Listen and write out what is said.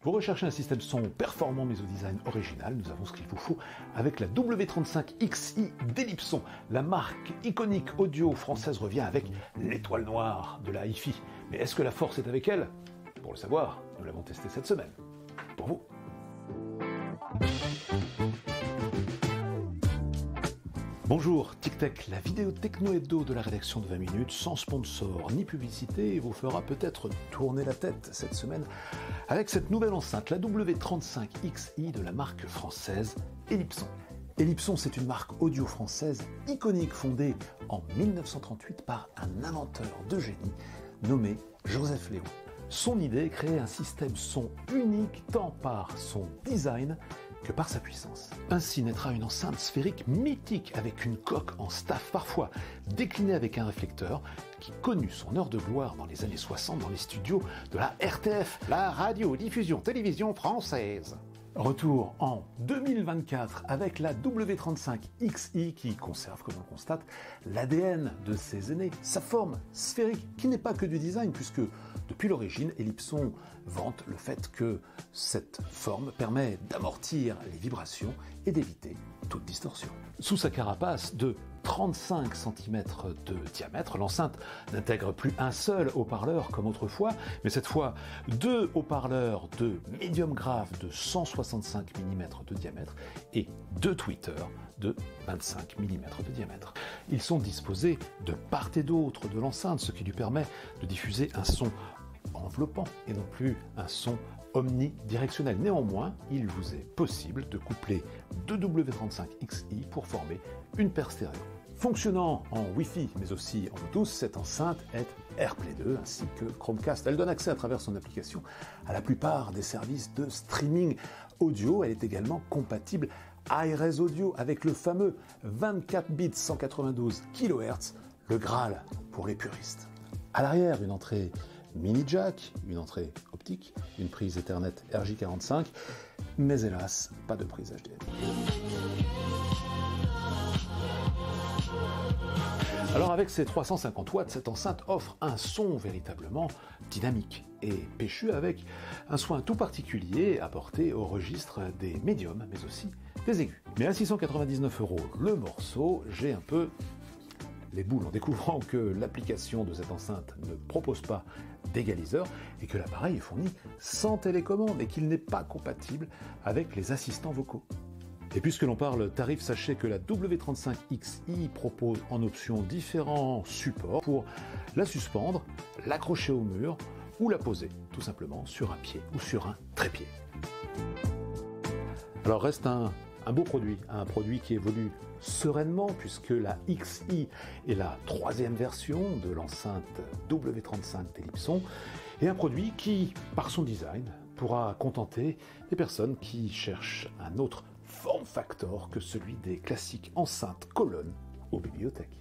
Vous recherchez un système son performant mais au design original, nous avons ce qu'il vous faut avec la W35XI d'Ellipson. La marque iconique audio française revient avec l'étoile noire de la hi-fi. Mais est-ce que la force est avec elle? Pour le savoir, nous l'avons testé cette semaine. Pour vous. Bonjour, TicTech, la vidéo techno-hebdo de la rédaction de 20 minutes, sans sponsor ni publicité, vous fera peut-être tourner la tête cette semaine avec cette nouvelle enceinte, la W35XI de la marque française Ellipson. Ellipson, c'est une marque audio française iconique fondée en 1938 par un inventeur de génie nommé Joseph Léon. Son idée, créer un système son unique tant par son design que par sa puissance. Ainsi naîtra une enceinte sphérique mythique avec une coque en staff parfois déclinée avec un réflecteur qui connut son heure de gloire dans les années 60 dans les studios de la RTF, la radio-diffusion télévision française. Retour en 2024 avec la W35XI qui conserve, comme on le constate, l'ADN de ses aînés, sa forme sphérique qui n'est pas que du design puisque depuis l'origine, Ellipson vante le fait que cette forme permet d'amortir les vibrations et d'éviter toute distorsion. Sous sa carapace de 35 cm de diamètre, l'enceinte n'intègre plus un seul haut-parleur comme autrefois, mais cette fois deux haut-parleurs de médium grave de 165 mm de diamètre et deux tweeters de 25 mm de diamètre. Ils sont disposés de part et d'autre de l'enceinte, ce qui lui permet de diffuser un son enveloppant et non plus un son omnidirectionnel. Néanmoins, il vous est possible de coupler deux W35XI pour former une paire stéréo. Fonctionnant en Wi-Fi mais aussi en Bluetooth, cette enceinte est AirPlay 2 ainsi que Chromecast. Elle donne accès à travers son application à la plupart des services de streaming audio. Elle est également compatible iRes Audio avec le fameux 24 bits 192 kHz, le Graal pour les puristes. À l'arrière, une entrée mini jack, une entrée optique, une prise Ethernet RJ45, mais hélas, pas de prise HDMI. Alors avec ses 350 watts, cette enceinte offre un son véritablement dynamique et péchu avec un soin tout particulier apporté au registre des médiums, mais aussi des aigus. Mais à 699 € le morceau, j'ai un peu les boules en découvrant que l'application de cette enceinte ne propose pas d'égaliseur et que l'appareil est fourni sans télécommande et qu'il n'est pas compatible avec les assistants vocaux. Et puisque l'on parle tarif, sachez que la W35XI propose en option différents supports pour la suspendre, l'accrocher au mur ou la poser tout simplement sur un pied ou sur un trépied. Alors reste un beau produit, un produit qui évolue sereinement puisque la XI est la troisième version de l'enceinte W35 d'Ellipson et un produit qui, par son design, pourra contenter des personnes qui cherchent un autre form factor que celui des classiques enceintes colonnes aux bibliothèques.